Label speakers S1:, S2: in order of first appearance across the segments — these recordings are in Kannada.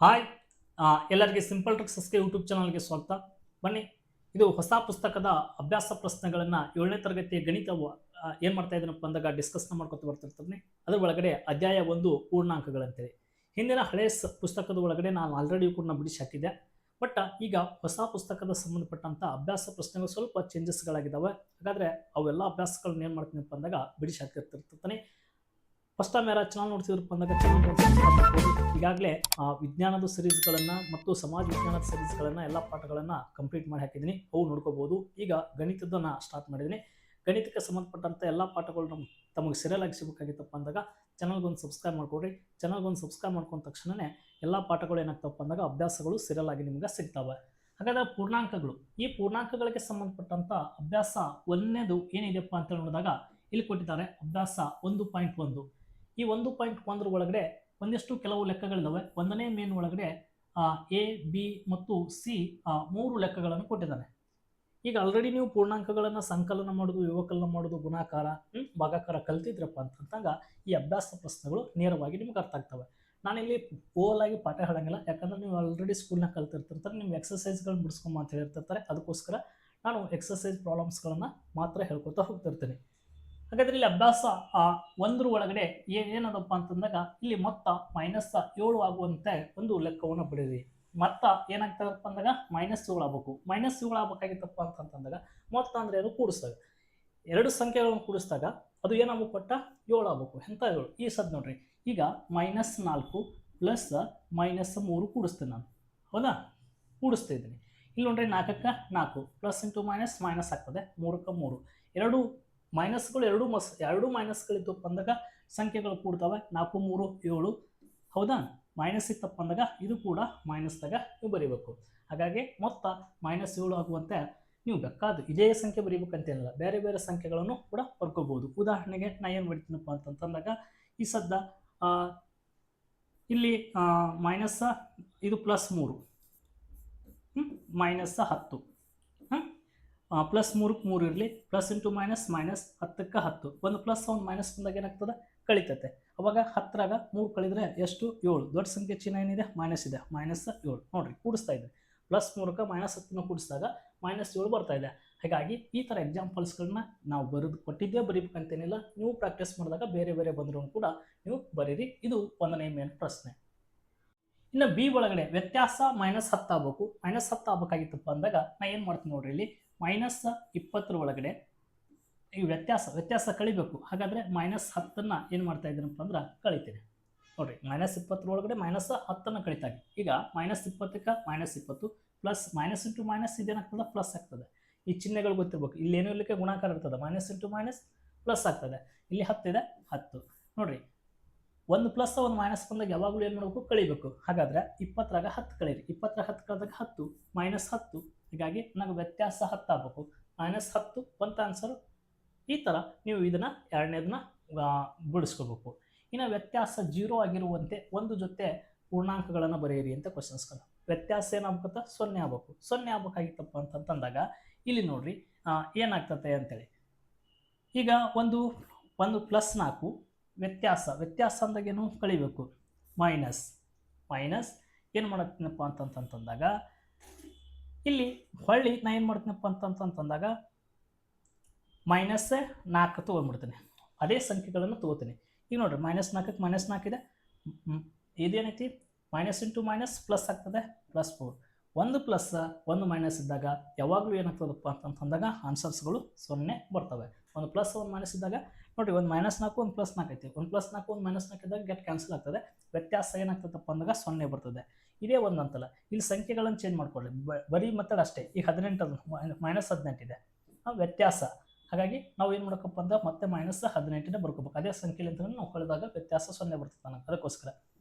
S1: ಹಾಯ್ ಎಲ್ಲರಿಗೆ ಸಿಂಪಲ್ ಟ್ರಿಕ್ಸಸ್ಗೆ ಯೂಟ್ಯೂಬ್ ಚಾನಲ್ಗೆ ಸ್ವಾಗತ. ಬನ್ನಿ, ಇದು ಹೊಸ ಪುಸ್ತಕದ ಅಭ್ಯಾಸ ಪ್ರಶ್ನೆಗಳನ್ನು 7ನೇ ತರಗತಿಯ ಗಣಿತ ಏನು ಮಾಡ್ತಾ ಇದ್ದೀನಪ್ಪ ಅಂದಾಗ ಡಿಸ್ಕಸ್ನ ಮಾಡ್ಕೊತ ಬರ್ತಿರ್ತೀನಿ. ಅದರ ಒಳಗಡೆ ಅಧ್ಯಾಯ 1 ಪೂರ್ಣಾಂಕಗಳಂತೇಳಿ ಹಿಂದಿನ ಹಳೆ ಪುಸ್ತಕದ ಒಳಗಡೆ ನಾನು ಆಲ್ರೆಡಿ ಕೂಡ ಬಿಡಿಸಿ ಹಾಕಿದ್ದೆ. ಬಟ್ ಈಗ ಹೊಸ ಪುಸ್ತಕದ ಸಂಬಂಧಪಟ್ಟಂಥ ಅಭ್ಯಾಸ ಪ್ರಶ್ನೆಗಳು ಸ್ವಲ್ಪ ಚೇಂಜಸ್ಗಳಾಗಿದ್ದಾವೆ. ಹಾಗಾದರೆ ಅವೆಲ್ಲ ಅಭ್ಯಾಸಗಳನ್ನ ಏನು ಮಾಡ್ತೀನಪ್ಪ ಅಂದಾಗ ಬಿಡಿಸಿ ಹಾಕಿರ್ತಿರ್ತೀನಿ. ಫಸ್ಟ್ ಟೈಮ್ ಯಾರು ಚಾನಲ್ ನೋಡ್ತಿದ್ರಪ್ಪ ಅಂದಾಗ ಚಾನಲ್ ಈಗಾಗಲೇ ವಿಜ್ಞಾನದ ಸಿರೀಸ್ಗಳನ್ನು ಮತ್ತು ಸಮಾಜ ವಿಜ್ಞಾನದ ಸಿರೀಸ್ಗಳನ್ನು ಎಲ್ಲ ಪಾಠಗಳನ್ನು ಕಂಪ್ಲೀಟ್ ಮಾಡಿ ಹಾಕಿದ್ದೀನಿ. ಅವು ನೋಡ್ಕೋಬೋದು. ಈಗ ಗಣಿತದನ್ನು ಸ್ಟಾರ್ಟ್ ಮಾಡಿದ್ದೀನಿ. ಗಣಿತಕ್ಕೆ ಸಂಬಂಧಪಟ್ಟಂಥ ಎಲ್ಲ ಪಾಠಗಳು ತಮಗೆ ಸೀರಿಯಲ್ ಆಗಿ ಸಿಗಬೇಕಾಗಿತ್ತಪ್ಪ ಅಂದಾಗ ಚಾನಲ್ಗೊಂದು ಸಬ್ಸ್ಕ್ರೈಬ್ ಮಾಡ್ಕೊಡ್ರಿ. ಚಾನಲ್ಗೊಂದು ಸಬ್ಸ್ಕ್ರೈಬ್ ಮಾಡ್ಕೊಂಡ ತಕ್ಷಣವೇ ಎಲ್ಲ ಪಾಠಗಳು ಏನಾಗ್ತಪ್ಪ ಅಂದಾಗ ಅಭ್ಯಾಸಗಳು ಸೀರಿಯಲ್ ಆಗಿ ನಿಮ್ಗೆ ಸಿಗ್ತವೆ. ಹಾಗಾದರೆ ಪೂರ್ಣಾಂಕಗಳು, ಈ ಪೂರ್ಣಾಂಕಗಳಿಗೆ ಸಂಬಂಧಪಟ್ಟಂಥ ಅಭ್ಯಾಸ 1ನೇದು ಏನಿದೆಯಪ್ಪ ಅಂತ ನೋಡಿದಾಗ ಇಲ್ಲಿ ಕೊಟ್ಟಿದ್ದಾರೆ ಅಭ್ಯಾಸ 1.1. ಈ 1.1 ಒಳಗಡೆ ಒಂದಿಷ್ಟು ಕೆಲವು ಲೆಕ್ಕಗಳಿದ್ದಾವೆ. 1ನೇ ಮೇನ್ ಒಳಗಡೆ ಎ ಬಿ ಮತ್ತು ಸಿ 3 ಲೆಕ್ಕಗಳನ್ನು ಕೊಟ್ಟಿದ್ದಾನೆ. ಈಗ ಆಲ್ರೆಡಿ ನೀವು ಪೂರ್ಣಾಂಕಗಳನ್ನು ಸಂಕಲನ ಮಾಡೋದು, ವ್ಯವಕಲನ ಮಾಡೋದು, ಗುಣಾಕಾರ, ಭಾಗಾಕಾರ ಕಲ್ತಿದ್ರಪ್ಪ ಅಂತಂದಾಗ ಈ ಅಭ್ಯಾಸ ಪ್ರಶ್ನೆಗಳು ನೇರವಾಗಿ ನಿಮ್ಗೆ ಅರ್ಥ ಆಗ್ತವೆ. ನಾನಿಲ್ಲಿ ಓವಲ್ ಆಗಿ ಪಾಠ ಹೇಳಂಗಿಲ್ಲ, ಯಾಕಂದ್ರೆ ನೀವು ಆಲ್ರೆಡಿ ಸ್ಕೂಲ್ನಾಗ ಕಲ್ತಿರ್ತಿರ್ತಾರೆ. ನಿಮ್ಗೆ ಎಕ್ಸಸೈಸ್ಗಳನ್ನ ಬಿಡಿಸ್ಕೊಂಬ ಅಂತ ಹೇಳಿರ್ತಿರ್ತಾರೆ. ಅದಕ್ಕೋಸ್ಕರ ನಾನು ಎಕ್ಸಸೈಸ್ ಪ್ರಾಬ್ಲಮ್ಸ್ಗಳನ್ನು ಮಾತ್ರ ಹೇಳ್ಕೊತಾ ಹೋಗ್ತಿರ್ತೀನಿ. ಹಾಗಾದ್ರೆ ಇಲ್ಲಿ ಅಭ್ಯಾಸ 1 ಒಳಗಡೆ ಏನದಪ್ಪ ಅಂತಂದಾಗ ಇಲ್ಲಿ ಮೊತ್ತ -7 ಆಗುವಂತೆ ಒಂದು ಲೆಕ್ಕವನ್ನು ಬಿಡಿರಿ. ಮೊತ್ತ ಏನಾಗ್ತದಪ್ಪ ಅಂದಾಗ -7 ಆಗ್ಬೇಕು. -7 ಆಗ್ಬೇಕಾಗಿತ್ತಪ್ಪ ಅಂತಂದಾಗ ಮೊತ್ತ ಅಂದ್ರೆ ಏನು, ಕೂಡಿಸ್ದಾಗ ಎರಡು ಸಂಖ್ಯೆಗಳನ್ನು ಕೂಡಿಸಿದಾಗ ಅದು ಏನಾಗಬೇಕು, ಕೊಟ್ಟ 7 ಆಗ್ಬೇಕು. ಎಂತ 7 ಈ ಸದ್ ನೋಡ್ರಿ. ಈಗ -4 ಪ್ಲಸ್ -3 ಕೂಡಿಸ್ತೇನೆ ನಾನು, ಹೌದಾ? ಕೂಡಿಸ್ತಾ ಇದ್ದೀನಿ. ಇಲ್ಲಿ ನೋಡ್ರಿ 4ಕ್ಕೆ 4 ಪ್ಲಸ್ ಇಂಟು ಮೈನಸ್ ಆಗ್ತದೆ. 3ಕ್ಕೆ 3 ಎರಡು ಮೈನಸ್ಗಳು ಎರಡು ಮೈನಸ್ಗಳಿದ್ದಪ್ಪ ಅಂದಾಗ ಸಂಖ್ಯೆಗಳು ಕೂಡ್ತವೆ. 4 3 7, ಹೌದಾ? ಮೈನಸ್ ಇತ್ತಪ್ಪ ಅಂದಾಗ ಇದು ಕೂಡ ಮೈನಸ್ದಾಗ ನೀವು ಬರೀಬೇಕು. ಹಾಗಾಗಿ ಮೊತ್ತ -7 ಆಗುವಂತೆ ನೀವು ಬೇಕಾದ ಇದೇ ಸಂಖ್ಯೆ ಬರೀಬೇಕಂತೇನಿಲ್ಲ, ಬೇರೆ ಬೇರೆ ಸಂಖ್ಯೆಗಳನ್ನು ಕೂಡ ಬರ್ಕೋಬಹುದು. ಉದಾಹರಣೆಗೆ ನಾ ಏನು ಮಾಡ್ತೀನಪ್ಪ ಅಂತಂದಾಗ ಈ ಸದ್ದ ಇಲ್ಲಿ ಮೈನಸ್ ಇದು +3 -10, ಪ್ಲಸ್ 3ಕ್ಕೆ 3 ಇರಲಿ, ಪ್ಲಸ್ ಇಂಟು ಮೈನಸ್ 10ಕ್ಕೆ 10. ಒಂದು ಪ್ಲಸ್ ಒಂದು ಮೈನಸ್ ಬಂದಾಗ ಏನಾಗ್ತದೆ, ಕಳಿತೈತೆ. ಅವಾಗ 10ರಾಗ 3 ಕಳಿದ್ರೆ ಎಷ್ಟು, 7. ದೊಡ್ಡ ಸಂಖ್ಯೆ ಚಿಹ್ನೆ ಏನಿದೆ, ಮೈನಸ್ ಇದೆ, -7 ನೋಡ್ರಿ ಕೂಡಿಸ್ತಾ ಇದೆ. +3ಕ್ಕೆ -10 ಕೂಡಿಸಿದಾಗ -7 ಬರ್ತಾ ಇದೆ. ಹಾಗಾಗಿ ಈ ಥರ ಎಕ್ಸಾಂಪಲ್ಸ್ಗಳನ್ನ ನಾವು ಕೊಟ್ಟಿದ್ದೇ ಬರೀಬೇಕಂತೇನಿಲ್ಲ. ನೀವು ಪ್ರಾಕ್ಟೀಸ್ ಮಾಡಿದಾಗ ಬೇರೆ ಬೇರೆ ಬಂದರೂ ಕೂಡ ನೀವು ಬರೀರಿ. ಇದು 1ನೇ ಮೇನ್ ಪ್ರಶ್ನೆ. ಇನ್ನು ಬಿ ಒಳಗಡೆ ವ್ಯತ್ಯಾಸ -10 ಆಗ್ಬೇಕು. -10 ಆಗ್ಬೇಕಾಗಿತ್ತಪ್ಪ ಅಂದಾಗ ನಾ ಏನು ಮಾಡ್ತೀನಿ ನೋಡ್ರಿ, ಇಲ್ಲಿ -20 ಒಳಗಡೆ ಈ ವ್ಯತ್ಯಾಸ ಕಳಿಬೇಕು. ಹಾಗಾದ್ರೆ -10ನ್ನ ಏನು ಮಾಡ್ತಾ ಇದ್ದೀನಪ್ಪ ಅಂದ್ರೆ ಕಳಿತೀನಿ ನೋಡ್ರಿ. -20 ಒಳಗಡೆ -10ನ್ನ ಕಳಿತಾಗಿ. ಈಗ -20ಕ್ಕೆ -20 ಪ್ಲಸ್ ಮೈನಸ್ ಇಂಟು ಮೈನಸ್ ಇದೇನಾಗ್ತದೆ, ಪ್ಲಸ್ ಆಗ್ತದೆ. ಈ ಚಿಹ್ನೆಗಳು ಗೊತ್ತಿರ್ಬೇಕು. ಇಲ್ಲಿ ಏನೂ ಇರ್ಲಿಕ್ಕೆ ಗುಣಾಕಾರ ಇರ್ತದೆ, ಮೈನಸ್ ಇಂಟು ಮೈನಸ್ ಪ್ಲಸ್ ಆಗ್ತದೆ. ಇಲ್ಲಿ 10 ಇದೆ, 10 ನೋಡ್ರಿ. ಒಂದು ಪ್ಲಸ್ ಒಂದು ಮೈನಸ್ ಬಂದಾಗ ಯಾವಾಗಲೂ ಏನು ಮಾಡಬೇಕು, ಕಳಿಬೇಕು. ಹಾಗಾದ್ರೆ 20ರಾಗ 10 ಕಳೀರಿ. 20ರಾಗ 10 ಕಳೆದಾಗ 10 -10. ಹೀಗಾಗಿ ನನಗೆ ವ್ಯತ್ಯಾಸ 10 ಆಗಬೇಕು. -10 ಒಂದು ಆನ್ಸರು. ಈ ಥರ ನೀವು ಇದನ್ನು ಎರಡನೇದನ್ನ ಬಿಡಿಸ್ಕೋಬೇಕು. ಇನ್ನು ವ್ಯತ್ಯಾಸ 0 ಆಗಿರುವಂತೆ ಒಂದು ಜೊತೆ ಪೂರ್ಣಾಂಕಗಳನ್ನು ಬರೆಯಿರಿ ಅಂತ ಕ್ವಶನ್ಸ್ಗಳು. ವ್ಯತ್ಯಾಸ ಏನಾಗ್ಬೇಕಂತ 0 ಆಗ್ಬೇಕು. 0 ಆಗ್ಬೇಕಾಗಿತ್ತಪ್ಪ ಅಂತಂದಾಗ ಇಲ್ಲಿ ನೋಡ್ರಿ ಏನಾಗ್ತದೆ ಅಂತೇಳಿ. ಈಗ ಒಂದು +4 ವ್ಯತ್ಯಾಸ ಅಂದಾಗ ಏನು ಕಳಿಬೇಕು, ಮೈನಸ್ ಏನು ಮಾಡತ್ತೀನಪ್ಪ ಅಂತಂದಾಗ ಇಲ್ಲಿ ಹೊಳ್ಳಿ ನಾ ಏನು ಮಾಡ್ತೀನಪ್ಪ ಅಂತಂದಾಗ -4 ತೊಗೊಂಡ್ಬಿಡ್ತೀನಿ. ಅದೇ ಸಂಖ್ಯೆಗಳನ್ನು ತೊಗೋತೀನಿ. ಈಗ ನೋಡ್ರಿ -4ಕ್ಕೆ -4 ಇದೆ. ಇದೇನೈತಿ, ಮೈನಸ್ ಇಂಟು ಮೈನಸ್ ಪ್ಲಸ್ ಆಗ್ತದೆ, +4. ಒಂದು ಪ್ಲಸ್ ಒಂದು ಮೈನಸ್ ಇದ್ದಾಗ ಯಾವಾಗಲೂ ಏನಾಗ್ತದಪ್ಪ ಅಂತಂದಾಗ ಆನ್ಸರ್ಸ್ಗಳು 0 ಬರ್ತವೆ. ಒಂದು ಪ್ಲಸ್ ಒಂದು ಮೈನಸ್ ಇದ್ದಾಗ ನೋಡಿರಿ, ಒಂದು -4 ಒಂದು +4 ಐತಿ. ಒಂದು +4 ಒಂದು -4 ಇದ್ದಾಗ ಗೆಟ್ ಕ್ಯಾನ್ಸಲ್ ಆಗ್ತದೆ. ವ್ಯತ್ಯಾಸ ಏನಾಗ್ತದಪ್ಪ ಅಂದಾಗ 0 ಬರ್ತದೆ. ಇದೇ ಒಂದು ಅಂತಲ್ಲ, ಇಲ್ಲಿ ಸಂಖ್ಯೆಗಳನ್ನು ಚೇಂಜ್ ಮಾಡ್ಕೊಳ್ಳಿ. ಬರೀ ಮೆಥಡ್ ಅಷ್ಟೇ. ಈಗ 18 -18 ಇದೆ ವ್ಯತ್ಯಾಸ. ಹಾಗಾಗಿ ನಾವು ಏನು ಮಾಡಬೇಕಪ್ಪ ಅಂದ್ರೆ ಮತ್ತೆ -18 ಬರ್ಕೋಬೇಕು. ಅದೇ ಸಂಖ್ಯೆಯಲ್ಲಿ ಅಂತ ನಾವು ಕಳೆದಾಗ ವ್ಯತ್ಯಾಸ 0 ಬರ್ತದೆ ನನಗೆ. ಅದಕ್ಕೋಸ್ಕರ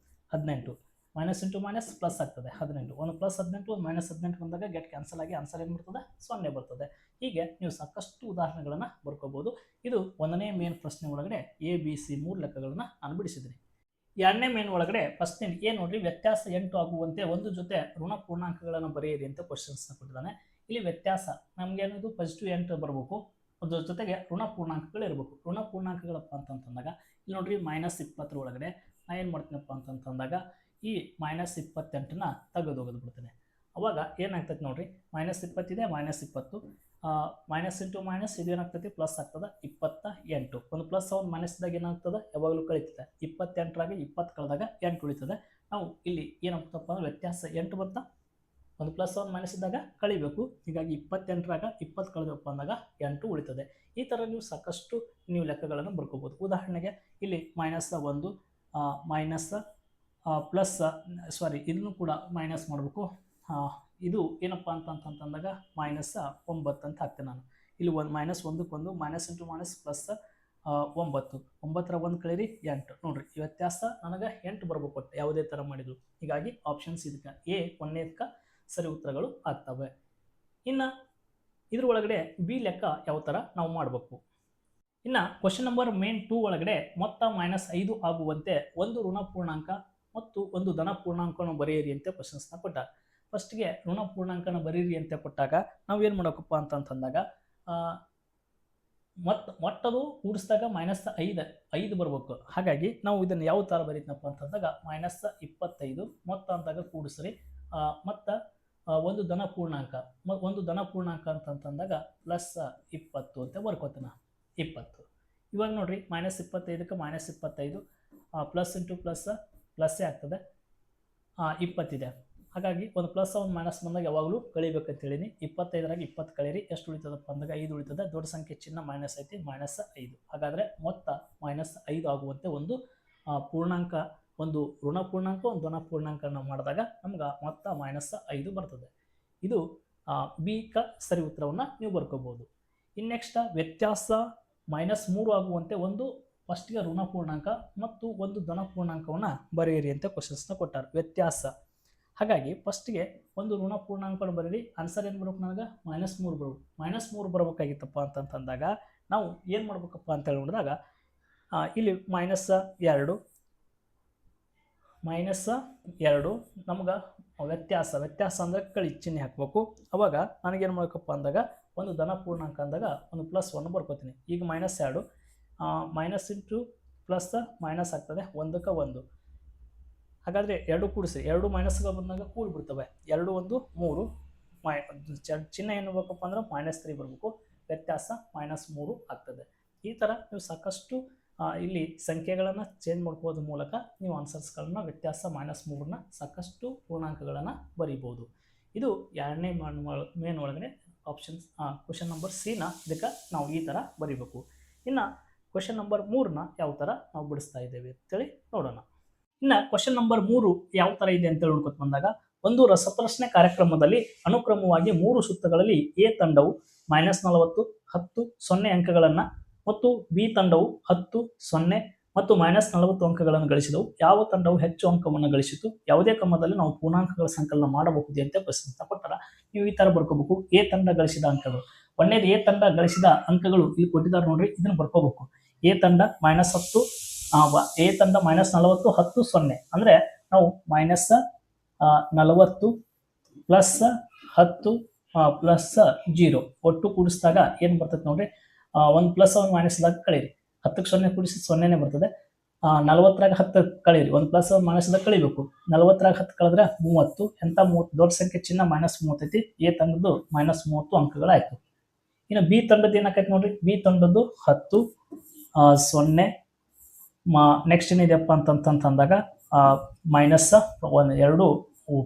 S1: 18 ಮೈನಸ್ ಇಂಟು ಮೈನಸ್ ಪ್ಲಸ್ ಆಗ್ತದೆ, 18. ಒಂದು +18 ಒಂದು -18 ಬಂದಾಗ ಗೆಟ್ ಕ್ಯಾನ್ಸಲ್ ಆಗಿ ಆನ್ಸರ್ ಏನು ಬರ್ತದೆ, 0 ಬರ್ತದೆ. ಹೀಗೆ ನೀವು ಸಾಕಷ್ಟು ಉದಾಹರಣೆಗಳನ್ನು ಬರ್ಕೋಬಹುದು. ಇದು 1ನೇ ಮೇನ್ ಪ್ರಶ್ನೆ ಒಳಗಡೆ ABC 3 ಲೆಕ್ಕಗಳನ್ನು ನಾನು ಬಿಡಿಸಿದ್ದೀನಿ. 2ನೇ ಮೇನ್ ಒಳಗಡೆ ಫಸ್ಟ್ ಏನು ನೋಡ್ರಿ, ವ್ಯತ್ಯಾಸ 8 ಆಗುವಂತೆ ಒಂದು ಜೊತೆ ಋಣ ಪೂರ್ಣಾಂಕಗಳನ್ನು ಬರೆಯಿರಿ ಅಂತ ಕ್ವಶನ್ಸ್ನ ಕೊಟ್ಟಿದ್ದಾನೆ. ಇಲ್ಲಿ ವ್ಯತ್ಯಾಸ ನಮಗೇನಿದು +8 ಬರಬೇಕು. ಅದ್ರ ಜೊತೆಗೆ ಋಣ ಪೂರ್ಣಾಂಕಗಳು ಇರಬೇಕು. ಋಣ ಪೂರ್ಣಾಂಕಗಳಪ್ಪ ಅಂತಂದಾಗ ಇಲ್ಲಿ ನೋಡ್ರಿ -20 ಒಳಗಡೆ ನಾ ಏನು ಮಾಡ್ತೀನಪ್ಪ ಅಂತಂದಾಗ ಈ -28ನ ತೆಗೆದು ಬಿಡ್ತೇನೆ. ಅವಾಗ ಏನಾಗ್ತೈತೆ ನೋಡ್ರಿ, -20 ಇದೆ, -20 ಮೈನಸ್ ಇಂಟು ಮೈನಸ್ ಇದು ಏನಾಗ್ತೈತಿ ಪ್ಲಸ್ ಆಗ್ತದೆ 28. ಒಂದು ಪ್ಲಸ್ ಒಂದು ಮೈನಸ್ ಇದ್ದಾಗ ಏನಾಗ್ತದೆ ಯಾವಾಗಲೂ ಕಳೀತದೆ. 28ರಾಗ 20 ಕಳೆದಾಗ 8 ಉಳಿತದೆ. ನಾವು ಇಲ್ಲಿ ಏನಾಗ್ತಪ್ಪ ಅಂದ್ರೆ ವ್ಯತ್ಯಾಸ 8 ಬರ್ತಾ ಒಂದು ಪ್ಲಸ್ ಒಂದು ಮೈನಸ್ ಇದ್ದಾಗ ಕಳಿಬೇಕು. ಹೀಗಾಗಿ 28ರಾಗ 20 ಕಳೆದಪ್ಪ ಅಂದಾಗ 8 ಉಳಿತದೆ. ಈ ಥರ ನೀವು ಸಾಕಷ್ಟು ನೀವು ಲೆಕ್ಕಗಳನ್ನು ಬರ್ಕೋಬೋದು. ಉದಾಹರಣೆಗೆ ಇಲ್ಲಿ -1 ಮೈನಸ್ ಪ್ಲಸ್ ಸಾರಿ ಇದನ್ನು ಕೂಡ ಮೈನಸ್ ಮಾಡಬೇಕು. ಇದು ಏನಪ್ಪ ಅಂತಂದಾಗ -9 ಅಂತ ಹಾಕ್ತೇನೆ ನಾನು. ಇಲ್ಲಿ -1 ಮೈನಸ್ ಇಂಟು ಮೈನಸ್ ಪ್ಲಸ್ 9. 9ರ 1 ಕಳೀರಿ 8. ನೋಡ್ರಿ ಈ ವ್ಯತ್ಯಾಸ ನನಗೆ 8 ಬರ್ಬೇಕು ಯಾವುದೇ ಥರ ಮಾಡಿದ್ರು. ಹೀಗಾಗಿ ಆಪ್ಷನ್ಸ್ ಇದಕ್ಕೆ ಎ ಒಂದನೇದಕ್ಕೆ ಸರಿ ಉತ್ತರಗಳು ಆಗ್ತವೆ. ಇನ್ನು ಇದ್ರ ಒಳಗಡೆ ಬಿ ಲೆಕ್ಕ ಯಾವ ಥರ ನಾವು ಮಾಡಬೇಕು. ಇನ್ನು ಕ್ವಶನ್ ನಂಬರ್ ಮೇನ್ 2 ಒಳಗಡೆ ಮೊತ್ತ -5 ಆಗುವಂತೆ ಒಂದು ಋಣ ಪೂರ್ಣಾಂಕ ಮತ್ತು ಒಂದು ಧನ ಪೂರ್ಣಾಂಕವನ್ನು ಬರೆಯಿರಿ ಅಂತ ಕ್ವಶನ್ಸ್ನ ಕೊಟ್ಟ. ಫಸ್ಟ್ಗೆ ಋಣ ಪೂರ್ಣಾಂಕನ ಬರೀರಿ ಅಂತ ಕೊಟ್ಟಾಗ ನಾವು ಏನು ಮಾಡಬೇಕಪ್ಪ ಅಂತಂದಾಗ ಮೊಟ್ಟದು ಕೂಡಿಸಿದಾಗ -5 ಬರ್ಬೇಕು. ಹಾಗಾಗಿ ನಾವು ಇದನ್ನು ಯಾವ ಥರ ಬರೀತೀನಪ್ಪ ಅಂತಂದಾಗ -25 ಮೊತ್ತ ಅಂದಾಗ ಕೂಡಿಸ್ರಿ ಮತ್ತು ಒಂದು ಧನ ಪೂರ್ಣಾಂಕ ಅಂತಂದಾಗ +20 ಅಂತ ಬರ್ಕೋತೀನಿ. 20 ಇವಾಗ ನೋಡ್ರಿ -25ಕ್ಕೆ -25 ಪ್ಲಸ್ ಇಂಟು ಪ್ಲಸ್ಸೇ ಆಗ್ತದೆ 20 ಇದೆ. ಹಾಗಾಗಿ ಒಂದು ಪ್ಲಸ್ ಒಂದು ಮೈನಸ್ ಬಂದಾಗ ಯಾವಾಗಲೂ ಕಳಿಬೇಕಂತ ಹೇಳಿನಿ. 25ರಾಗ 20 ಕಳೀರಿ ಎಷ್ಟು ಉಳಿತದಪ್ಪ ಅಂದಾಗ 5 ಉಳಿತದೆ. ದೊಡ್ಡ ಸಂಖ್ಯೆ ಚಿಹ್ನ ಮೈನಸ್ ಐತಿ -5. ಹಾಗಾದರೆ ಮೊತ್ತ -5 ಆಗುವಂತೆ ಒಂದು ಪೂರ್ಣಾಂಕ, ಒಂದು ಋಣ ಪೂರ್ಣಾಂಕ ಒಂದು ಧನ ಪೂರ್ಣಾಂಕನ ಮಾಡಿದಾಗ ನಮ್ಗೆ ಮೊತ್ತ -5 ಬರ್ತದೆ. ಇದು ಬಿ ಕ ಸರಿ ಉತ್ತರವನ್ನು ನೀವು ಬರ್ಕೋಬಹುದು. ಇನ್ನು ನೆಕ್ಸ್ಟ್ ವ್ಯತ್ಯಾಸ -3 ಆಗುವಂತೆ ಒಂದು ಫಸ್ಟ್ಗೆ ಋಣ ಪೂರ್ಣಾಂಕ ಮತ್ತು ಒಂದು ಧನ ಪೂರ್ಣಾಂಕವನ್ನು ಬರೆಯಿರಿ ಅಂತ ಕ್ವಶನ್ಸ್ನ ಕೊಟ್ಟಾರೆ. ವ್ಯತ್ಯಾಸ ಹಾಗಾಗಿ ಫಸ್ಟ್ಗೆ ಒಂದು ಋಣ ಪೂರ್ಣಾಂಕವನ್ನು ಬರೀರಿ. ಆನ್ಸರ್ ಏನು ಬರ್ಬೇಕು ನನಗೆ -3 ಬರ್ಬೇಕು. -3 ಬರ್ಬೇಕಾಗಿತ್ತಪ್ಪ ಅಂತಂದಾಗ ನಾವು ಏನು ಮಾಡ್ಬೇಕಪ್ಪ ಅಂತ ಹೇಳಿ ನೋಡಿದಾಗ ಇಲ್ಲಿ -2 ನಮ್ಗೆ ವ್ಯತ್ಯಾಸ ಅಂದರೆ ಕಳಿ ಚಿಹ್ನೆ ಹಾಕಬೇಕು. ಅವಾಗ ನನಗೇನು ಮಾಡ್ಬೇಕಪ್ಪ ಅಂದಾಗ ಒಂದು ಧನ ಪೂರ್ಣಾಂಕ ಅಂದಾಗ ಒಂದು +1 ಬರ್ಕೋತೀನಿ. ಈಗ -2 ಮೈನಸ್ ಇಂಟು ಪ್ಲಸ್ ಮೈನಸ್ ಆಗ್ತದೆ 1ಕ್ಕೆ 1. ಹಾಗಾದರೆ 2 ಕೂಡಿಸಿ 2 ಮೈನಸ್ಗಳು ಬಂದಾಗ ಕೂಡಿಬಿಡ್ತವೆ. 2 1 3 ಚಿಹ್ನೆ ಏನು ಬೇಕಪ್ಪ ಅಂದ್ರೆ -3 ಬರಬೇಕು. ವ್ಯತ್ಯಾಸ -3 ಆಗ್ತದೆ. ಈ ಥರ ನೀವು ಸಾಕಷ್ಟು ಇಲ್ಲಿ ಸಂಖ್ಯೆಗಳನ್ನು ಚೇಂಜ್ ಮಾಡ್ಕೋದ್ರ ಮೂಲಕ ನೀವು ಆನ್ಸರ್ಸ್ಗಳನ್ನ ವ್ಯತ್ಯಾಸ -3ನ ಸಾಕಷ್ಟು ಪೂರ್ಣಾಂಕಗಳನ್ನು ಬರೀಬೋದು. ಇದು 2ನೇ ಮೇನ್ ಒಳಗಡೆ ಆಪ್ಷನ್ಸ್ ಕ್ವಶನ್ ನಂಬರ್ ಸಿನ ಇದಕ್ಕೆ ನಾವು ಈ ಥರ ಬರೀಬೇಕು. ಇನ್ನು ಕ್ವಶನ್ ನಂಬರ್ 3ನ ಯಾವ ಥರ ನಾವು ಬಿಡಿಸ್ತಾ ಇದ್ದೇವೆ ಅಂತೇಳಿ ನೋಡೋಣ. ಇನ್ನು ಕ್ವಶನ್ ನಂಬರ್ 3 ಯಾವ ಥರ ಇದೆ ಅಂತೇಳಿ ನೋಡ್ಕೊತ ಬಂದಾಗ ಒಂದು ರಸಪ್ರಶ್ನೆ ಕಾರ್ಯಕ್ರಮದಲ್ಲಿ ಅನುಕ್ರಮವಾಗಿ 3 ಸುತ್ತುಗಳಲ್ಲಿ ಎ ತಂಡವು -40, 10, 0 ಅಂಕಗಳನ್ನು ಮತ್ತು ಬಿ ತಂಡವು 10, 0 ಮತ್ತು -40 ಅಂಕಗಳನ್ನು ಗಳಿಸಿದವು. ಯಾವ ತಂಡವು ಹೆಚ್ಚು ಅಂಕವನ್ನು ಗಳಿಸಿತು? ಯಾವುದೇ ಕ್ರಮದಲ್ಲಿ ನಾವು ಪೂರ್ಣಾಂಕಗಳ ಸಂಕಲನ ಮಾಡಬಹುದು ಅಂತ ಪ್ರಶ್ನೆ ಕೊಟ್ಟಾರ. ನೀವು ಈ ಥರ ಬರ್ಕೋಬೇಕು. ಎ ತಂಡ ಗಳಿಸಿದ ಅಂಕಗಳು, ಒಂದೇದು ಎ ತಂಡ ಗಳಿಸಿದ ಅಂಕಗಳು ಇಲ್ಲಿ ಕೊಟ್ಟಿದ್ದಾರೆ ನೋಡ್ರಿ, ಇದನ್ನು ಬರ್ಕೋಬೇಕು. ಎ ತಂಡ -10, ಎ ತಂಡ -40, 10, 0 ಅಂದರೆ ನಾವು -40 + 10 + 0 ಒಟ್ಟು ಕೂಡಿಸಿದಾಗ ಏನು ಬರ್ತದೆ ನೋಡ್ರಿ, ಒಂದು ಪ್ಲಸ್ ಒಂದು ಮೈನಸ್ದಾಗ ಕಳೀರಿ. 10ಕ್ಕೆ 0 ಕೂಡಿಸಿ 0ನೇ ಬರ್ತದೆ. 40ರಾಗ 10 ಕಳೀರಿ, ಒಂದು ಪ್ಲಸ್ ಒಂದು ಮೈನಸ್ದಾಗ ಕಳಿಬೇಕು. 40ರಾಗ 10 ಕಳೆದ್ರೆ 30. ಎಂಥ 30? ದೊಡ್ಡ ಸಂಖ್ಯೆ ಚಿಹ್ನ -30 ಐತಿ. ಎ ತಂಡದ್ದು -30 ಅಂಕಗಳಾಯಿತು. ಇನ್ನು ಬಿ ತಂಡದ್ದು ಏನಾಕೈತಿ ನೋಡ್ರಿ, ಬಿ ತಂಡದ್ದು 10, 0 ನೆಕ್ಸ್ಟ್ ಏನಿದೆಯಪ್ಪ ಅಂತಂದಾಗ -2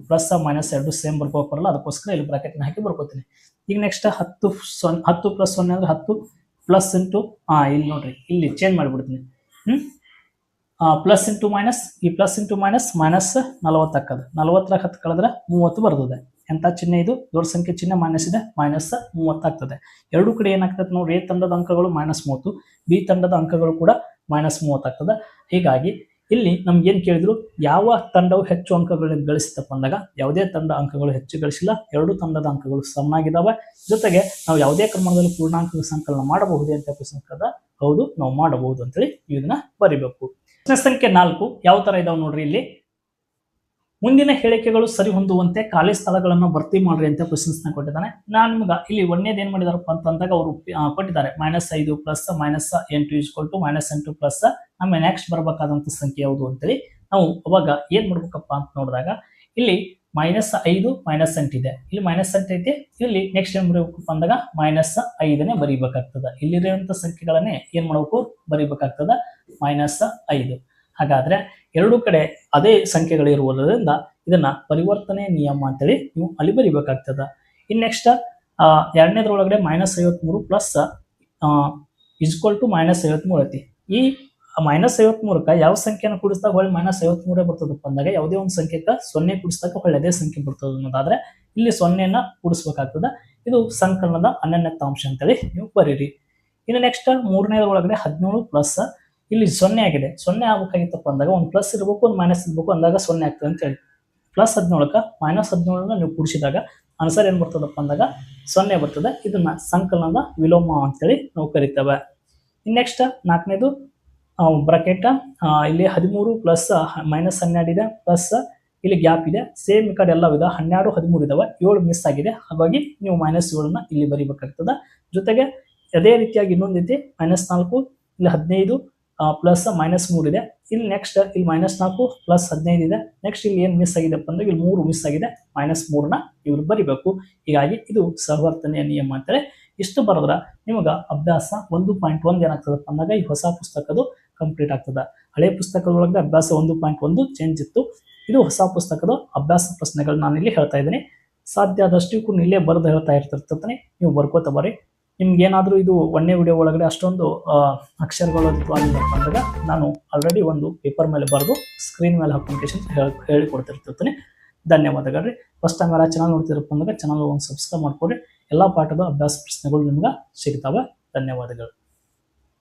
S1: ಪ್ಲಸ್ ಮೈನಸ್ 2 ಸೇಮ್ ಬರ್ಕೋಕ್ ಬರಲ್ಲ, ಅದಕ್ಕೋಸ್ಕರ ಇಲ್ಲಿ ಬ್ರಾಕೆಟ್ನ ಹಾಕಿ ಬರ್ಕೋತೀನಿ. ಈಗ ನೆಕ್ಸ್ಟ್ 10 + 0 ಅಂದರೆ 10 ಪ್ಲಸ್ ಇಂಟು ಇಲ್ಲಿ ನೋಡ್ರಿ, ಇಲ್ಲಿ ಚೇಂಜ್ ಮಾಡಿಬಿಡ್ತೀನಿ. ಪ್ಲಸ್ ಇಂಟು ಮೈನಸ್, ಈ ಪ್ಲಸ್ ಇಂಟು ಮೈನಸ್ -40 ಆಗ್ತದೆ. 40ರಾಗ 10 ಕಳೆದ್ರೆ 30 ಬರ್ತದೆ. ಎಂಥ ಚಿಹ್ನೆ ಇದು? ದೊಡ್ಡ ಸಂಖ್ಯೆ ಚಿಹ್ನೆ ಮೈನಸ್ ಇದೆ, -30 ಆಗ್ತದೆ. ಎರಡೂ ಕಡೆ ಏನಾಗ್ತದೆ ನೋಡ್ರಿ, ಎ ತಂಡದ ಅಂಕಗಳು -30, ಬಿ ತಂಡದ ಅಂಕಗಳು ಕೂಡ -30 ಆಗ್ತದೆ. ಹೀಗಾಗಿ ಇಲ್ಲಿ ನಮ್ಗೆ ಏನು ಕೇಳಿದ್ರು, ಯಾವ ತಂಡವು ಹೆಚ್ಚು ಅಂಕಗಳನ್ನು ಗಳಿಸಿತಪ್ಪ ಅಂದಾಗ ಯಾವುದೇ ತಂಡ ಅಂಕಗಳು ಹೆಚ್ಚು ಗಳಿಸಿಲ್ಲ, ಎರಡು ತಂಡದ ಅಂಕಗಳು ಸಮನಾಗಿದ್ದಾವೆ. ಜೊತೆಗೆ ನಾವು ಯಾವುದೇ ಕ್ರಮದಲ್ಲಿ ಪೂರ್ಣಾಂಕಗಳ ಸಂಕಲನ ಮಾಡಬಹುದೇ ಅಂತ ಪ್ರಶ್ನೆ ಹೌದು, ನಾವು ಮಾಡಬಹುದು ಅಂತೇಳಿ ಇದನ್ನ ಬರಿಬೇಕು. ಪ್ರಶ್ನೆ ಸಂಖ್ಯೆ 4 ಯಾವ ತರ ಇದಾವೆ ನೋಡ್ರಿ. ಇಲ್ಲಿ ಮುಂದಿನ ಹೇಳಿಕೆಗಳು ಸರಿ ಹೊಂದುವಂತೆ ಖಾಲಿ ಸ್ಥಳಗಳನ್ನು ಭರ್ತಿ ಮಾಡ್ರಿ ಅಂತ ಕ್ವಶನ್ಸ್ನ ಕೊಟ್ಟಿದ್ದಾನೆ. ನಾನು ನಿಮ್ಗೆ ಇಲ್ಲಿ ಒಂದೇದು ಏನು ಮಾಡಿದಾರಪ್ಪ ಅಂತಂದಾಗ ಅವರು ಕೊಟ್ಟಿದ್ದಾರೆ -5 + -8 = -8 ಪ್ಲಸ್ ನಮ್ಮ ನೆಕ್ಸ್ಟ್ ಬರಬೇಕಾದಂಥ ಸಂಖ್ಯೆ ಯಾವುದು ಅಂತೇಳಿ ನಾವು ಅವಾಗ ಏನ್ ಮಾಡ್ಬೇಕಪ್ಪ ಅಂತ ನೋಡಿದಾಗ ಇಲ್ಲಿ -5 -8 ಇದೆ, ಇಲ್ಲಿ -8 ಐತಿ, ಇಲ್ಲಿ ನೆಕ್ಸ್ಟ್ ಏನ್ ಬರೀಬೇಕಪ್ಪ ಅಂದಾಗ -5ನೇ ಬರೀಬೇಕಾಗ್ತದ. ಇಲ್ಲಿರುವಂತ ಸಂಖ್ಯೆಗಳನ್ನೇ ಏನ್ ಮಾಡ್ಬೇಕು ಬರೀಬೇಕಾಗ್ತದ -5. ಹಾಗಾದ್ರೆ ಎರಡು ಕಡೆ ಅದೇ ಸಂಖ್ಯೆಗಳಿರುವುದರಿಂದ ಇದನ್ನ ಪರಿವರ್ತನೆ ನಿಯಮ ಅಂತೇಳಿ ನೀವು ಅಲ್ಲಿ ಬರೀಬೇಕಾಗ್ತದ. ಇನ್ ನೆಕ್ಸ್ಟ್ ಎರಡನೇದ್ರೊಳಗಡೆ -53 ಪ್ಲಸ್ ಈಕ್ವಲ್ ಟು -53 ಐತಿ. ಈ -53ಕ್ಕ ಯಾವ ಸಂಖ್ಯೆಯನ್ನು ಕೂಡಿಸಿದಾಗ ಹೊಳ್ಳಿ -53 ಬರ್ತದಪ್ಪ ಅಂದಾಗ ಯಾವುದೇ ಒಂದು ಸಂಖ್ಯೆಗೆ 0 ಕೂಡಿಸಿದಾಗ ಹೊಳ್ಳಿ ಅದೇ ಸಂಖ್ಯೆ ಬರ್ತದೆ ಅನ್ನೋದಾದ್ರೆ ಇಲ್ಲಿ 0ನ್ನ ಕೂಡಿಸ್ಬೇಕಾಗ್ತದ. ಇದು ಸಂಕಲನದ ಅನನ್ಯತಾ ಅಂಶ ಅಂತೇಳಿ ನೀವು ಬರೀರಿ. ಇನ್ನು ನೆಕ್ಸ್ಟ್ ಮೂರನೇದ್ರ ಒಳಗಡೆ 17 ಪ್ಲಸ್ ಇಲ್ಲಿ 0 ಆಗಿದೆ, 0 ಆಗ್ಬೇಕಾಗಿತ್ತಪ್ಪ ಅಂದಾಗ ಒಂದು ಪ್ಲಸ್ ಇರಬೇಕು ಒಂದು ಮೈನಸ್ ಇರಬೇಕು ಅಂದಾಗ 0 ಆಗ್ತದೆ ಅಂತ ಹೇಳಿ. +17ಕ್ಕ -17ನ ನೀವು ಕೂಡಿಸಿದಾಗ ಆನ್ಸರ್ ಏನ್ ಬರ್ತದಪ್ಪ ಅಂದಾಗ 0 ಬರ್ತದೆ. ಇದನ್ನ ಸಂಕಲನದ ವಿಲೋಮ ಅಂತೇಳಿ ನಾವು ಕರಿತೇವೆ. ಇನ್ ನೆಕ್ಸ್ಟ್ ನಾಲ್ಕನೇದು ಬ್ರಾಕೆಟ್ ಇಲ್ಲಿ 13 ಪ್ಲಸ್ -12 ಇದೆ, ಪ್ಲಸ್ ಇಲ್ಲಿ ಗ್ಯಾಪ್ ಇದೆ, ಸೇಮ್ ಈ ಕಡೆ ಎಲ್ಲ ಇದೆ, 12 13 ಇದಾವೆ, 7 ಮಿಸ್ ಆಗಿದೆ, ಹಾಗಾಗಿ ನೀವು -7ನ ಇಲ್ಲಿ ಬರೀಬೇಕಾಗ್ತದೆ. ಜೊತೆಗೆ ಅದೇ ರೀತಿಯಾಗಿ ಇನ್ನೊಂದು ಐತಿ -4 ಇಲ್ಲಿ 15 ಪ್ಲಸ್ -3 ಇದೆ, ಇಲ್ಲಿ ನೆಕ್ಸ್ಟ್ ಇಲ್ಲಿ -4 ಪ್ಲಸ್ 15 ಇದೆ, ನೆಕ್ಸ್ಟ್ ಇಲ್ಲಿ ಏನ್ ಮಿಸ್ ಆಗಿದೆಪ್ಪ ಅಂದ್ರೆ ಇಲ್ಲಿ 3 ಮಿಸ್ ಆಗಿದೆ, -3ನ ಇವ್ರು ಬರಿಬೇಕು. ಹೀಗಾಗಿ ಇದು ಸಹವರ್ತನೆಯ ನಿಯಮ ಅಂತೇಳಿ ಇಷ್ಟು ಬರೆದ್ರ ನಿಮಗ ಅಭ್ಯಾಸ 1.1 ಏನಾಗ್ತದಪ್ಪ ಅಂದಾಗ ಈ ಹೊಸ ಪುಸ್ತಕದು ಕಂಪ್ಲೀಟ್ ಆಗ್ತದೆ. ಹಳೆ ಪುಸ್ತಕದೊಳಗೆ ಅಭ್ಯಾಸ 1.1 ಚೇಂಜ್ ಇತ್ತು. ಇದು ಹೊಸ ಪುಸ್ತಕದ ಅಭ್ಯಾಸ ಪ್ರಶ್ನೆಗಳು ನಾನು ಇಲ್ಲಿ ಹೇಳ್ತಾ ಇದ್ದೀನಿ. ಸಾಧ್ಯ ಆದಷ್ಟು ಇಲ್ಲೇ ಬರೆದು ಹೇಳ್ತಾ ಇರ್ತಿರ್ತೀನಿ, ನೀವು ಬರ್ಕೋತ ಬರ್ರಿ. ನಿಮ್ಗೆ ಏನಾದರೂ ಇದು ಒಂದೇ ವಿಡಿಯೋ ಒಳಗಡೆ ಅಷ್ಟೊಂದು ಅಕ್ಷರಗಳು ಅಂದಾಗ ನಾನು ಆಲ್ರೆಡಿ ಒಂದು ಪೇಪರ್ ಮೇಲೆ ಬರೆದು ಸ್ಕ್ರೀನ್ ಮೇಲೆ ಅಪ್ಲಿಕೇಶನ್ ಹೇಳಿಕೊಡ್ತಿರ್ತೀನಿ. ಧನ್ಯವಾದಗಳು ರೀ. ಫಸ್ಟ್ ಟೈಮ್ ಯಾರು ಚಾನಲ್ ನೋಡ್ತಿರಪ್ಪ ಅಂದಾಗ ಚಾನಲ್ ಒಂದು ಸಬ್ಸ್ಕ್ರೈಬ್ ಮಾಡ್ಕೊಡ್ರಿ. ಎಲ್ಲ ಪಾಠದ ಅಭ್ಯಾಸ ಪ್ರಶ್ನೆಗಳು ನಿಮ್ಗೆ ಸಿಗ್ತಾವೆ. ಧನ್ಯವಾದಗಳು.